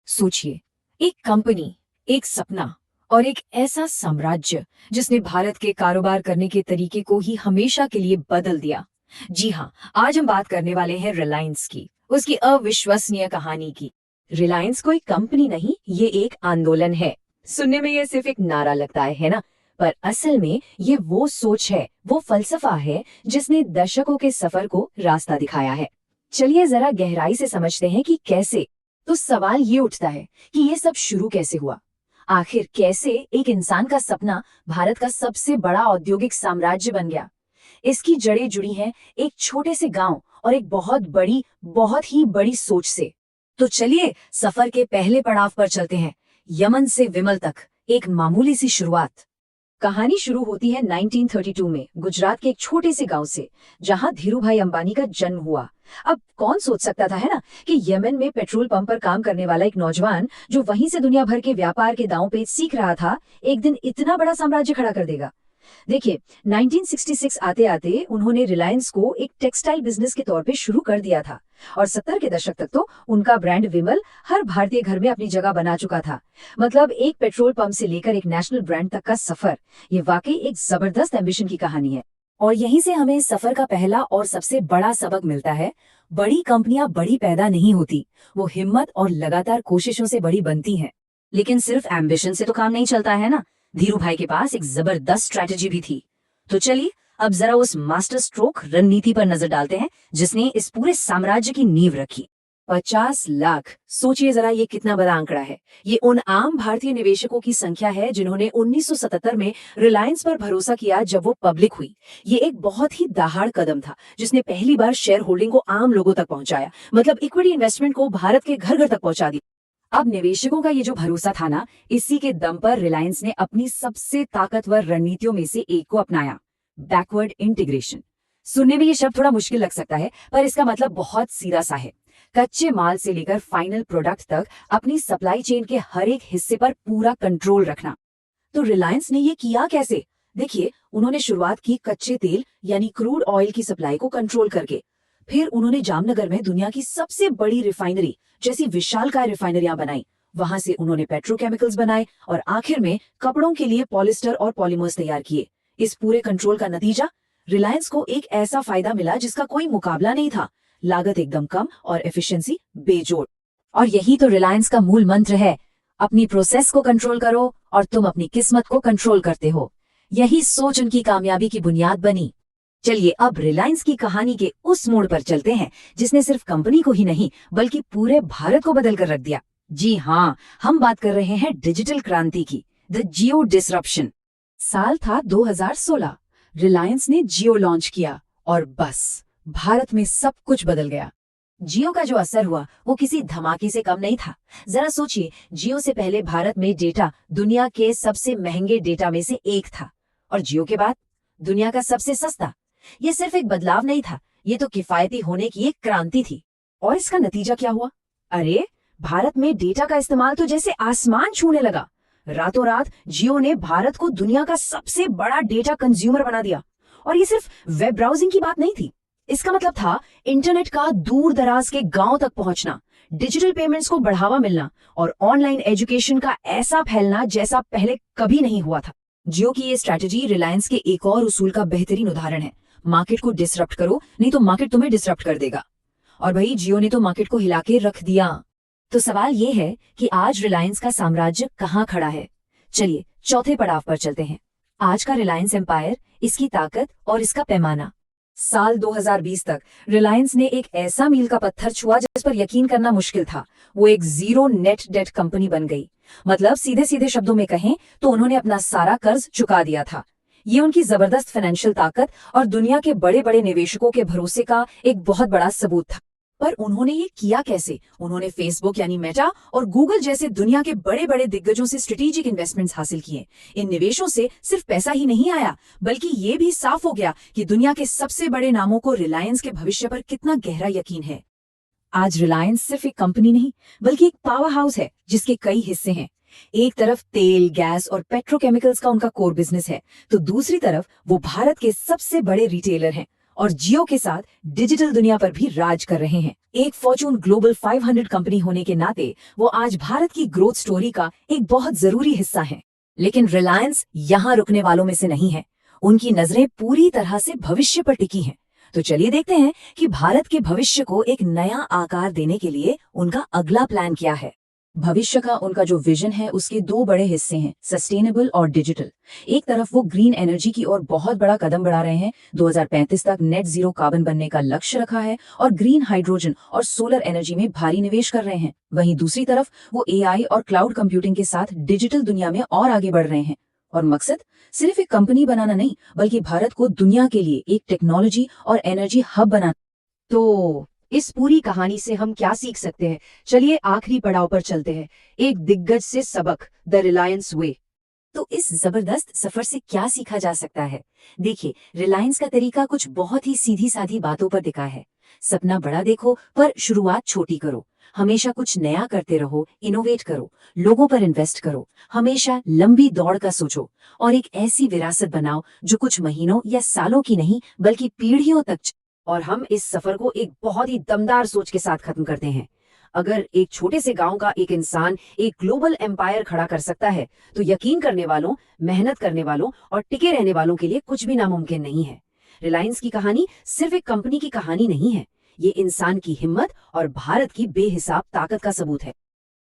सोचिए, एक कंपनी, एक सपना और एक ऐसा साम्राज्य जिसने भारत के कारोबार करने के तरीके को ही हमेशा के लिए बदल दिया। जी हाँ, आज हम बात करने वाले हैं रिलायंस की, उसकी अविश्वसनीय कहानी की। रिलायंस कोई कंपनी नहीं, ये एक आंदोलन है। सुनने में ये सिर्फ एक नारा लगता है ना? पर असल में ये वो सोच है, वो फलसफा है जिसने दशकों के सफर को रास्ता दिखाया है। चलिए जरा गहराई से समझते हैं कि कैसे। तो सवाल ये उठता है कि ये सब शुरू कैसे हुआ। आखिर कैसे एक इंसान का सपना भारत का सबसे बड़ा औद्योगिक साम्राज्य बन गया। इसकी जड़ें जुड़ी हैं एक छोटे से गांव और एक बहुत ही बड़ी सोच से। तो चलिए सफर के पहले पड़ाव पर चलते हैं, यमन से विमल तक, एक मामूली सी शुरुआत। कहानी शुरू होती है 1932 में गुजरात के एक छोटे से गांव से, जहां धीरूभाई अंबानी का जन्म हुआ। अब कौन सोच सकता था, है ना, कि यमन में पेट्रोल पंप पर काम करने वाला एक नौजवान जो वहीं से दुनिया भर के व्यापार के दांव पेच सीख रहा था, एक दिन इतना बड़ा साम्राज्य खड़ा कर देगा। देखिए, 1966 आते आते उन्होंने रिलायंस को एक टेक्सटाइल बिजनेस के तौर पे शुरू कर दिया था और 70 के दशक तक तो उनका ब्रांड विमल हर भारतीय घर में अपनी जगह बना चुका था। मतलब एक पेट्रोल पंप से लेकर एक नेशनल ब्रांड तक का सफर, ये वाकई एक जबरदस्त एम्बिशन की कहानी है। और यहीं से हमें इस सफर का पहला और सबसे बड़ा सबक मिलता है। बड़ी कंपनियां बड़ी पैदा नहीं होती, वो हिम्मत और लगातार कोशिशों से बड़ी बनती हैं। लेकिन सिर्फ एम्बिशन से तो काम नहीं चलता है ना, धीरू भाई के पास एक जबरदस्त स्ट्रैटेजी भी थी। तो चलिए अब जरा उस मास्टर स्ट्रोक रणनीति पर नजर डालते हैं जिसने इस पूरे साम्राज्य की नींव रखी। 50 लाख, सोचिए जरा ये कितना बड़ा आंकड़ा है। ये उन आम भारतीय निवेशकों की संख्या है जिन्होंने 1977 में रिलायंस पर भरोसा किया जब वो पब्लिक हुई। ये एक बहुत ही दहाड़ कदम था जिसने पहली बार शेयर होल्डिंग को आम लोगों तक पहुंचाया, मतलब इक्विटी इन्वेस्टमेंट को भारत के घर घर तक पहुंचा दिया। अब निवेशकों का ये जो भरोसा था ना, इसी के दम पर रिलायंस ने अपनी सबसे ताकतवर रणनीतियों में से एक को अपनाया, बैकवर्ड इंटीग्रेशन। सुनने में ये शब्द थोड़ा मुश्किल लग सकता है, पर इसका मतलब बहुत सीधा सा है। कच्चे माल से लेकर फाइनल प्रोडक्ट तक अपनी सप्लाई चेन के हर एक हिस्से पर पूरा कंट्रोल रखना। तो रिलायंस ने ये किया कैसे? देखिए, उन्होंने शुरुआत की कच्चे तेल यानी क्रूड ऑयल की सप्लाई को कंट्रोल करके। फिर उन्होंने जामनगर में दुनिया की सबसे बड़ी रिफाइनरी जैसी विशालकाय रिफाइनरियां बनाई। वहां से उन्होंने पेट्रोकेमिकल्स बनाए और आखिर में कपड़ों के लिए पॉलिस्टर और पॉलीमर्स तैयार किए। इस पूरे कंट्रोल का नतीजा, रिलायंस को एक ऐसा फायदा मिला जिसका कोई मुकाबला नहीं था। लागत एकदम कम और एफिशिएंसी बेजोड़। और यही तो रिलायंस का मूल मंत्र है, अपनी प्रोसेस को कंट्रोल करो और तुम अपनी किस्मत को कंट्रोल करते हो। यही सोच उनकी कामयाबी की बुनियाद बनी। चलिए अब रिलायंस की कहानी के उस मोड़ पर चलते हैं जिसने सिर्फ कंपनी को ही नहीं बल्कि पूरे भारत को बदल कर रख दिया। जी हाँ, हम बात कर रहे हैं डिजिटल क्रांति की, द जियो डिसरप्शन। साल था 2016। रिलायंस ने जियो लॉन्च किया और बस भारत में सब कुछ बदल गया। जियो का जो असर हुआ वो किसी धमाके से कम नहीं था। जरा सोचिए, जियो से पहले भारत में डेटा दुनिया के सबसे महंगे डेटा में से एक था, और जियो के बाद दुनिया का सबसे सस्ता। ये सिर्फ एक बदलाव नहीं था, ये तो किफायती होने की एक क्रांति थी। और इसका नतीजा क्या हुआ? अरे, भारत में डेटा का इस्तेमाल तो जैसे आसमान छूने लगा। रातों रात जियो ने भारत को दुनिया का सबसे बड़ा डेटा कंज्यूमर बना दिया। और ये सिर्फ वेब ब्राउजिंग की बात नहीं थी, इसका मतलब था इंटरनेट का दूर दराज के गांव तक पहुंचना, डिजिटल पेमेंट्स को बढ़ावा मिलना और ऑनलाइन एजुकेशन का ऐसा फैलना जैसा पहले कभी नहीं हुआ था। जियो की ये स्ट्रैटेजी रिलायंस के एक और उसूल का बेहतरीन उदाहरण है। मार्केट को डिसरप्ट करो, नहीं तो मार्केट तुम्हें डिसरप्ट कर देगा। और भाई, जियो ने तो मार्केट को हिला के रख दिया। तो सवाल ये है कि आज रिलायंस का साम्राज्य कहाँ खड़ा है। चलिए चौथे पड़ाव पर चलते हैं। आज का रिलायंस एम्पायर, इसकी ताकत और इसका पैमाना। साल 2020 तक रिलायंस ने एक ऐसा मील का पत्थर छुआ जिस पर यकीन करना मुश्किल था। वो एक जीरो नेट डेट कंपनी बन गई। मतलब सीधे सीधे शब्दों में कहें तो उन्होंने अपना सारा कर्ज चुका दिया था। ये उनकी जबरदस्त फाइनेंशियल ताकत और दुनिया के बड़े बड़े निवेशकों के भरोसे का एक बहुत बड़ा सबूत था। पर उन्होंने ये किया कैसे? उन्होंने फेसबुक यानी मेटा और गूगल जैसे दुनिया के बड़े बड़े दिग्गजों से स्ट्रेटेजिक इन्वेस्टमेंट्स हासिल किए। इन निवेशों से सिर्फ पैसा ही नहीं आया, बल्कि ये भी साफ हो गया कि दुनिया के सबसे बड़े नामों को रिलायंस के भविष्य पर कितना गहरा यकीन है। आज रिलायंस सिर्फ एक कंपनी नहीं बल्कि एक पावर हाउस है जिसके कई हिस्से हैं। एक तरफ तेल, गैस और पेट्रोकेमिकल्स का उनका कोर बिजनेस है, तो दूसरी तरफ वो भारत के सबसे बड़े रिटेलर हैं और जियो के साथ डिजिटल दुनिया पर भी राज कर रहे हैं। एक फॉर्च्यून ग्लोबल 500 कंपनी होने के नाते वो आज भारत की ग्रोथ स्टोरी का एक बहुत जरूरी हिस्सा है। लेकिन रिलायंस यहाँ रुकने वालों में से नहीं है। उनकी नजरें पूरी तरह से भविष्य पर टिकी हैं। तो चलिए देखते हैं कि भारत के भविष्य को एक नया आकार देने के लिए उनका अगला प्लान क्या है। भविष्य का उनका जो विजन है उसके दो बड़े हिस्से हैं, सस्टेनेबल और डिजिटल। एक तरफ वो ग्रीन एनर्जी की ओर बहुत बड़ा कदम बढ़ा रहे हैं, 2035 तक नेट जीरो कार्बन बनने का लक्ष्य रखा है और ग्रीन हाइड्रोजन और सोलर एनर्जी में भारी निवेश कर रहे हैं। वहीं दूसरी तरफ वो एआई और क्लाउड कंप्यूटिंग के साथ डिजिटल दुनिया में और आगे बढ़ रहे हैं। और मकसद सिर्फ एक कंपनी बनाना नहीं, बल्कि भारत को दुनिया के लिए एक टेक्नोलॉजी और एनर्जी हब बनाना। तो इस पूरी कहानी से हम क्या सीख सकते हैं? चलिए आखिरी पड़ाव पर चलते हैं, एक दिग्गज से सबक, द रिलायंस वे। तो इस जबरदस्त सफर से क्या सीखा जा सकता है? देखिए, रिलायंस का तरीका कुछ बहुत ही सीधी सादी बातों पर टिका है। सपना बड़ा देखो, पर शुरुआत छोटी करो। हमेशा कुछ नया करते रहो, इनोवेट करो, लोगों पर इन्वेस्ट करो, हमेशा लंबी दौड़ का सोचो और एक ऐसी विरासत बनाओ जो कुछ महीनों या सालों की नहीं, बल्कि पीढ़ियों तक। और हम इस सफर को एक बहुत ही दमदार सोच के साथ खत्म करते हैं। अगर एक छोटे से गांव का एक इंसान एक ग्लोबल एम्पायर खड़ा कर सकता है, तो यकीन करने वालों, मेहनत करने वालों और टिके रहने वालों के लिए कुछ भी नामुमकिन नहीं है। रिलायंस की कहानी सिर्फ एक कंपनी की कहानी नहीं है, ये इंसान की हिम्मत और भारत की बेहिसाब ताकत का सबूत है।